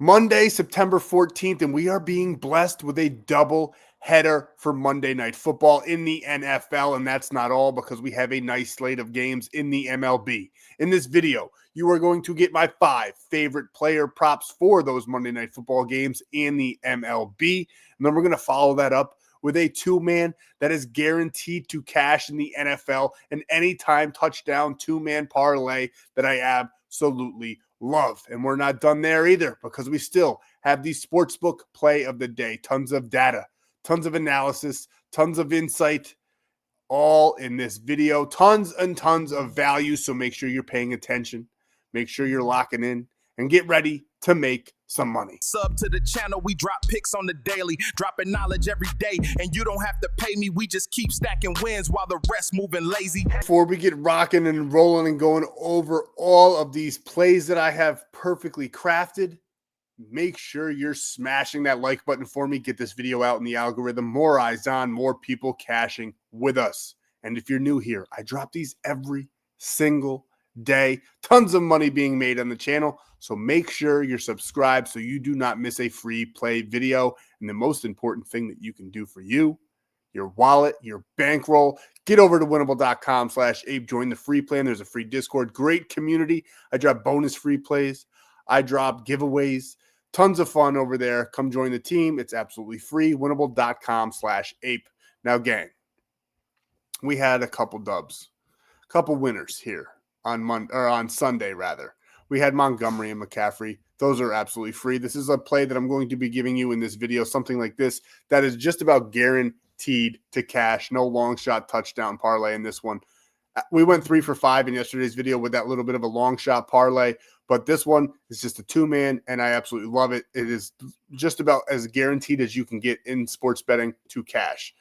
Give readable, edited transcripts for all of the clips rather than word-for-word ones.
Monday, September 14th, and we are being blessed with a double header for Monday Night Football in the NFL, and that's not all because we have a nice slate of games in the MLB. In this video, you are going to get my 5 favorite player props for those Monday Night Football games in the MLB, and then we're going to follow that up with a 2-man that is guaranteed to cash in the NFL, an anytime touchdown 2-man parlay that I absolutely love. And we're not done there either because we still have the Sportsbook play of the day. Tons of data, tons of analysis, tons of insight, all in this video. Tons and tons of value. So make sure you're paying attention. Make sure you're locking in and get ready to make some money. Sub to the channel, we drop picks on the daily, dropping knowledge every day, and you don't have to pay me, we just keep stacking wins while the rest moving lazy. Before we get rocking and rolling and going over all of these plays that I have perfectly crafted, make sure you're smashing that like button for me. Get this video out in the algorithm. More eyes on, more people cashing with us. And if you're new here, I drop these every single day. Tons of money being made on the channel. So make sure you're subscribed so you do not miss a free play video. And the most important thing that you can do for you, your wallet, your bankroll, get over to winible.com/ape. Join the free plan. There's a free Discord. Great community. I drop bonus free plays. I drop giveaways. Tons of fun over there. Come join the team. It's absolutely free. Winible.com/ape. Now, gang, we had a couple dubs, a couple winners here on Sunday, rather. We had Montgomery and McCaffrey. Those are absolutely free. This is a play that I'm going to be giving you in this video, something like this, that is just about guaranteed to cash. No long shot touchdown parlay in this one. We went 3 for 5 in yesterday's video with that little bit of a long shot parlay, but this one is just a 2-man, and I absolutely love it. It is just about as guaranteed as you can get in sports betting to cash.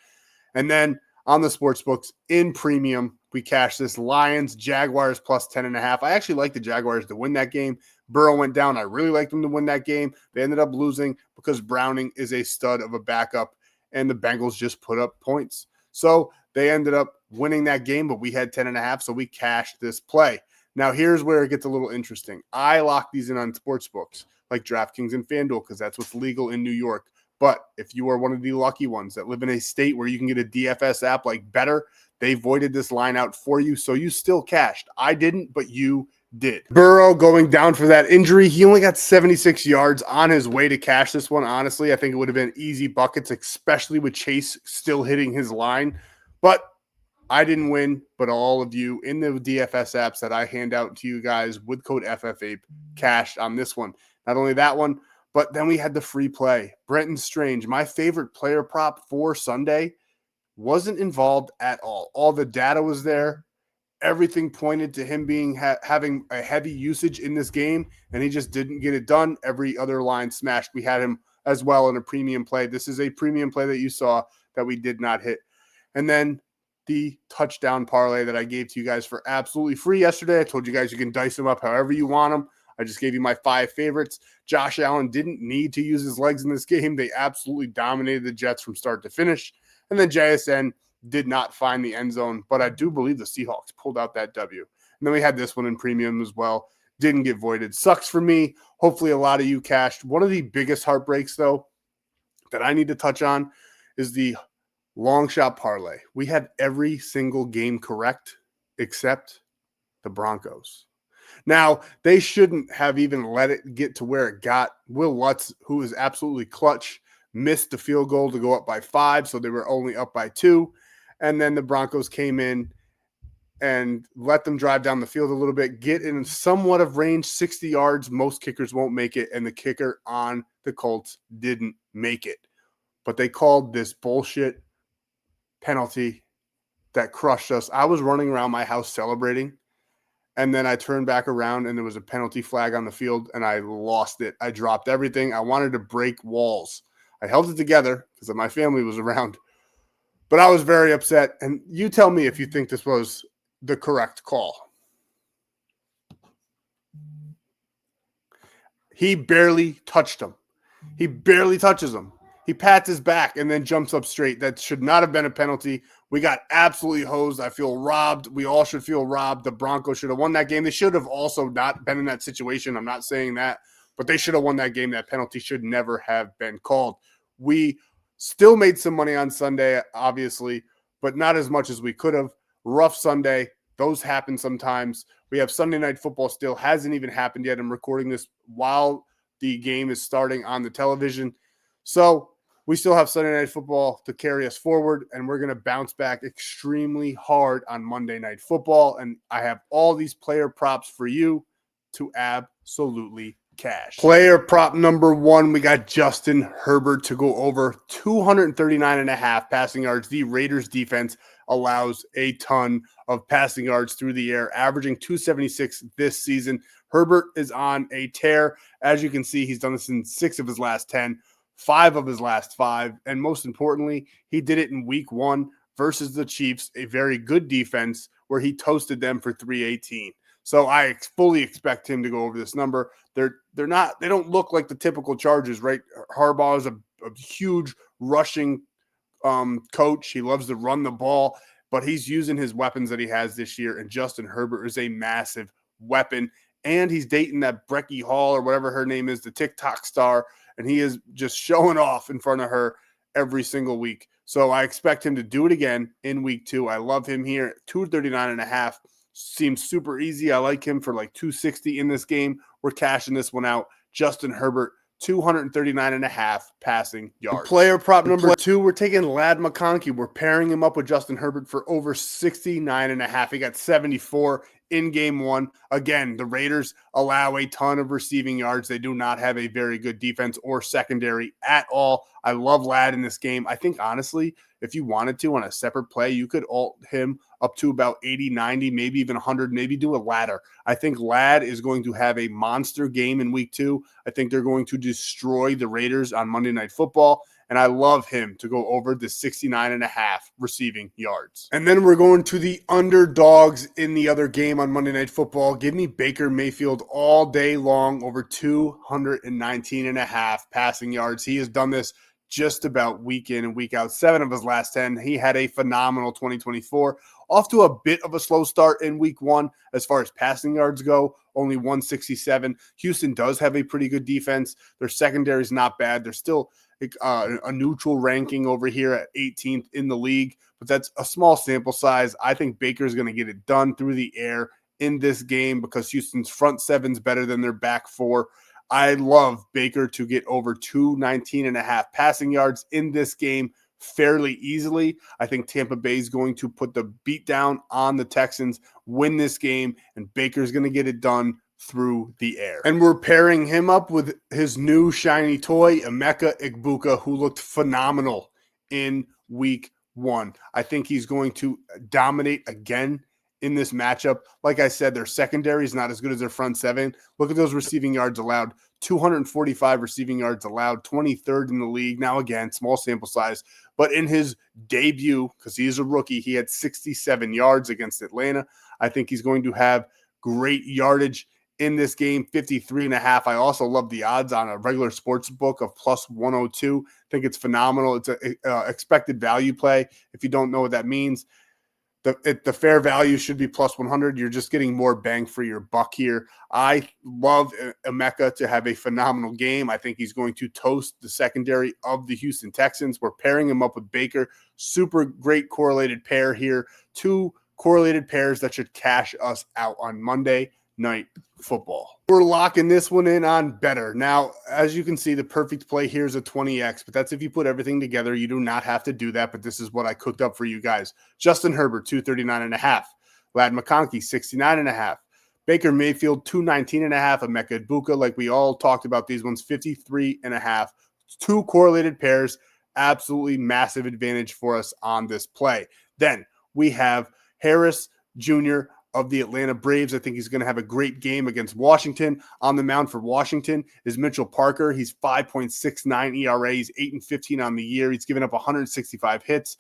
And then on the sports books in premium, we cashed this Lions Jaguars plus 10.5. I actually like the Jaguars to win that game. Burrow went down. I really liked them to win that game. They ended up losing because Browning is a stud of a backup, and the Bengals just put up points. So they ended up winning that game, but we had 10.5, so we cashed this play. Now, here's where it gets a little interesting. I lock these in on sports books like DraftKings and FanDuel because that's what's legal in New York. But if you are one of the lucky ones that live in a state where you can get a DFS app like Betr, they voided this line out for you, so you still cashed. I didn't, but you did. Burrow going down for that injury. He only got 76 yards on his way to cash this one. Honestly, I think it would have been easy buckets, especially with Chase still hitting his line. But I didn't win, but all of you in the DFS apps that I hand out to you guys with code FFAPE cashed on this one. Not only that one, but then we had the free play. Brenton Strange, my favorite player prop for Sunday, wasn't involved at all. All the data was there. Everything pointed to him being having a heavy usage in this game, and he just didn't get it done. Every other line smashed. We had him as well in a premium play. This is a premium play that you saw that we did not hit. And then the touchdown parlay that I gave to you guys for absolutely free yesterday. I told you guys you can dice them up however you want them. I just gave you my 5 favorites. Josh Allen didn't need to use his legs in this game. They absolutely dominated the Jets from start to finish. And then JSN did not find the end zone, but I do believe the Seahawks pulled out that W. And then we had this one in premium as well. Didn't get voided. Sucks for me. Hopefully a lot of you cashed. One of the biggest heartbreaks, though, that I need to touch on is the long shot parlay. We had every single game correct except the Broncos. Now, they shouldn't have even let it get to where it got. Will Lutz, who is absolutely clutch, missed the field goal to go up by 5, so they were only up by 2. And then the Broncos came in and let them drive down the field a little bit, get in somewhat of range, 60 yards. Most kickers won't make it, and the kicker on the Colts didn't make it. But they called this bullshit penalty that crushed us. I was running around my house celebrating, and then I turned back around, and there was a penalty flag on the field, and I lost it. I dropped everything. I wanted to break walls. I held it together because my family was around, but I was very upset. And you tell me if you think this was the correct call. He barely touched him. He barely touches him. He pats his back and then jumps up straight. That should not have been a penalty. We got absolutely hosed. I feel robbed. We all should feel robbed. The Broncos should have won that game. They should have also not been in that situation. I'm not saying that. but they should have won that game. That penalty should never have been called. We still made some money on Sunday, obviously, but not as much as we could have. Rough Sunday. Those happen sometimes. We have Sunday Night Football still. Hasn't even happened yet. I'm recording this while the game is starting on the television. So we still have Sunday Night Football to carry us forward, and we're going to bounce back extremely hard on Monday Night Football. And I have all these player props for you to absolutely cash. Player prop number 1, we got Justin Herbert to go over 239.5 passing yards. The Raiders defense allows a ton of passing yards through the air, averaging 276 this season. Herbert is on a tear. As you can see, he's done this in 6 of his last 10, 5 of his last 5, and most importantly, he did it in week 1 versus the Chiefs, a very good defense where he toasted them for 318. So I fully expect him to go over this number. They don't look like the typical Chargers, right? Harbaugh is a huge rushing coach. He loves to run the ball, but he's using his weapons that he has this year, and Justin Herbert is a massive weapon. And he's dating that Brecky Hall or whatever her name is, the TikTok star, and he is just showing off in front of her every single week. So I expect him to do it again in week 2. I love him here. 239.5 seems super easy. I like him for like 260 in this game. We're cashing this one out. Justin Herbert, 239.5 passing yards. Player prop number 2, we're taking Ladd McConkey. We're pairing him up with Justin Herbert for over 69.5. He got 74 in game 1. Again, the Raiders allow a ton of receiving yards. They do not have a very good defense or secondary at all. I love Ladd in this game. I think, honestly, if you wanted to on a separate play, you could alt him up to about 80, 90, maybe even 100, maybe do a ladder. I think Ladd is going to have a monster game in week 2. I think they're going to destroy the Raiders on Monday Night Football, and I love him to go over the 69.5 receiving yards. And then we're going to the underdogs in the other game on Monday Night Football. Give me Baker Mayfield all day long, over 219.5 passing yards. He has done this just about week in and week out. 7 of his last 10. He had a phenomenal 2024. Off to a bit of a slow start in week 1 as far as passing yards go, only 167. Houston does have a pretty good defense. Their secondary is not bad. They're still a neutral ranking over here at 18th in the league, but that's a small sample size. I think Baker's going to get it done through the air in this game because Houston's front 7's better than their back 4. I love Baker to get over 219.5 passing yards in this game fairly easily. I think Tampa Bay is going to put the beat down on the Texans, win this game, and Baker's going to get it done through the air. And we're pairing him up with his new shiny toy, Emeka Egbuka, who looked phenomenal in week 1. I think he's going to dominate again in this matchup. Like I said, their secondary is not as good as their front 7. Look at those receiving yards allowed. 245 receiving yards allowed, 23rd in the league. Now, again, small sample size. But in his debut, because he is a rookie, he had 67 yards against Atlanta. I think he's going to have great yardage in this game, 53.5. I also love the odds on a regular sports book of plus 102. I think it's phenomenal. It's an expected value play. If you don't know what that means, the fair value should be plus 100. You're just getting more bang for your buck here. I love Emeka to have a phenomenal game. I think he's going to toast the secondary of the Houston Texans. We're pairing him up with Baker. Super great correlated pair here. 2 correlated pairs that should cash us out on Monday Night Football. We're locking this one in on Betr. Now, as you can see, the perfect play here is a 20x, but that's if you put everything together. You do not have to do that, but this is what I cooked up for you guys. Justin Herbert, 239.5. Ladd McConkey, 69.5. Baker Mayfield, 219.5. Emeka Egbuka, like we all talked about these ones, 53.5. 2 correlated pairs. Absolutely massive advantage for us on this play. Then we have Harris Jr. of the Atlanta Braves. I think he's going to have a great game against Washington. On the mound for Washington is Mitchell Parker. He's 5.69 ERA. He's 8-15 on the year. He's given up 165 hits,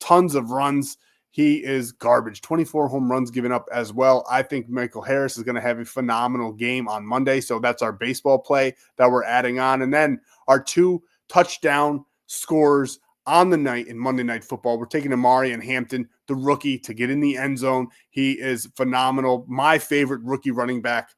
tons of runs. He is garbage. 24 home runs given up as well. I think Michael Harris is going to have a phenomenal game on Monday. So that's our baseball play that we're adding on. And then our 2 touchdown scorers on the night in Monday Night Football. We're taking Amari and Hampton, the rookie, to get in the end zone. He is phenomenal. My favorite rookie running back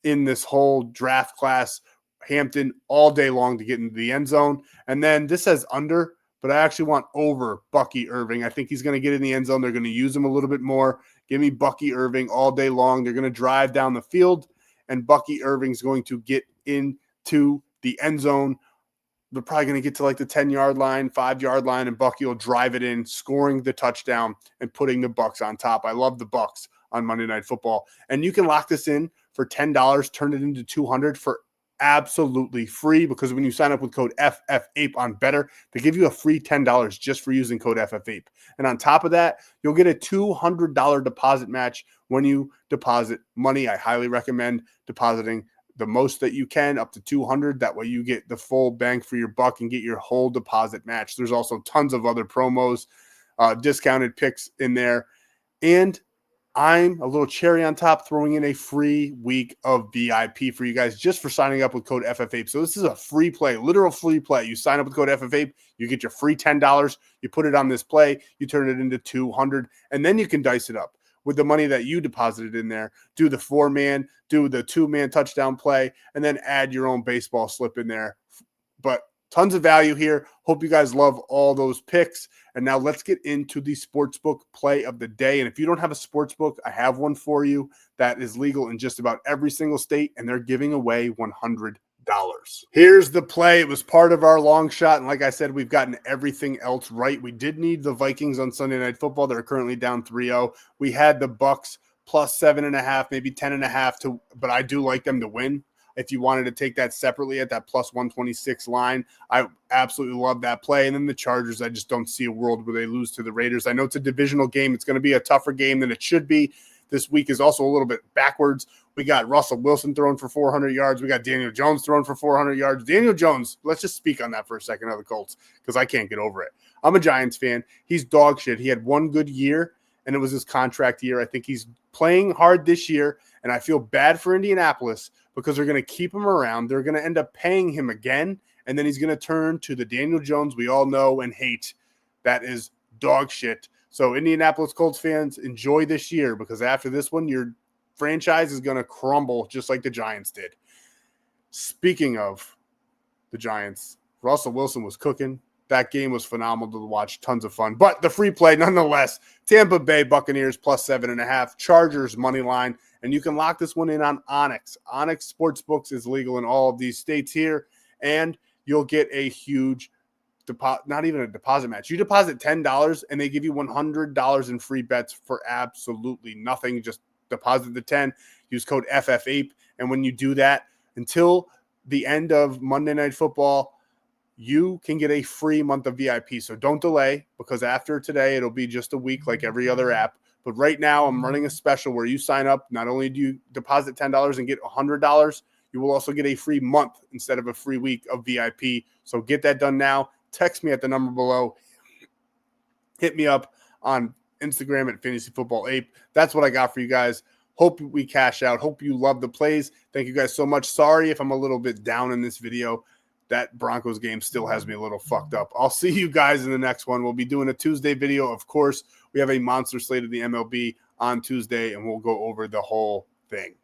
in this whole draft class. Hampton all day long to get into the end zone. And then this says under, but I actually want over Bucky Irving. I think he's going to get in the end zone. They're going to use him a little bit more. Give me Bucky Irving all day long. They're going to drive down the field, and Bucky Irving's going to get into the end zone. They're probably going to get to like the 10-yard line, 5-yard line, and Bucky will drive it in, scoring the touchdown and putting the Bucks on top. I love the Bucks on Monday Night Football. And you can lock this in for $10, turn it into $200 for absolutely free, because when you sign up with code FFAPE on Betr, they give you a free $10 just for using code FFAPE. And on top of that, you'll get a $200 deposit match when you deposit money. I highly recommend depositing the most that you can, up to $200. That way you get the full bang for your buck and get your whole deposit match. There's also tons of other promos, discounted picks in there. And I'm a little cherry on top, throwing in a free week of VIP for you guys just for signing up with code FFAPE. So this is a free play, literal free play. You sign up with code FFAPE, you get your free $10. You put it on this play, you turn it into $200, and then you can dice it up with the money that you deposited in there. Do the 4-man, do the 2-man touchdown play, and then add your own baseball slip in there. But tons of value here. Hope you guys love all those picks. And now let's get into the Sportsbook play of the day. And if you don't have a Sportsbook, I have one for you that is legal in just about every single state, and they're giving away $100. Here's the play. It was part of our long shot, and like I said, we've gotten everything else right. We did need the Vikings on Sunday Night Football. They're currently down 3-0. We had the Bucks plus 7.5, maybe 10.5, but I do like them to win. If you wanted to take that separately at that plus 126 line, I absolutely love that play. And then the Chargers, I just don't see a world where they lose to the Raiders. I know it's a divisional game. It's going to be a tougher game than it should be. This week is also a little bit backwards. We got Russell Wilson throwing for 400 yards. We got Daniel Jones throwing for 400 yards. Daniel Jones, let's just speak on that for a second of the Colts, because I can't get over it. I'm a Giants fan. He's dog shit. He had one good year, and it was his contract year. I think he's playing hard this year, and I feel bad for Indianapolis because they're going to keep him around. They're going to end up paying him again, and then he's going to turn to the Daniel Jones we all know and hate. That is dog shit. So Indianapolis Colts fans, enjoy this year, because after this one, your franchise is going to crumble just like the Giants did. Speaking of the Giants, Russell Wilson was cooking. That game was phenomenal to watch. Tons of fun. But the free play, nonetheless, Tampa Bay Buccaneers plus 7.5, Chargers money line. And you can lock this one in on ONYX. ONYX Sportsbooks is legal in all of these states here. And you'll get a huge not even a deposit match. You deposit $10 and they give you $100 in free bets for absolutely nothing. Just deposit the 10, use code FFAPE. And when you do that, until the end of Monday Night Football, you can get a free month of VIP. So don't delay, because after today, it'll be just a week like every other app. But right now, I'm running a special where you sign up. Not only do you deposit $10 and get $100, you will also get a free month instead of a free week of VIP. So get that done now. Text me at the number below. Hit me up on Instagram at fantasyfootballape. That's what I got for you guys. Hope we cash out. Hope you love the plays. Thank you guys so much. Sorry if I'm a little bit down in this video. That Broncos game still has me a little fucked up. I'll see you guys in the next one. We'll be doing a Tuesday video. Of course, we have a monster slate of the MLB on Tuesday, and we'll go over the whole thing.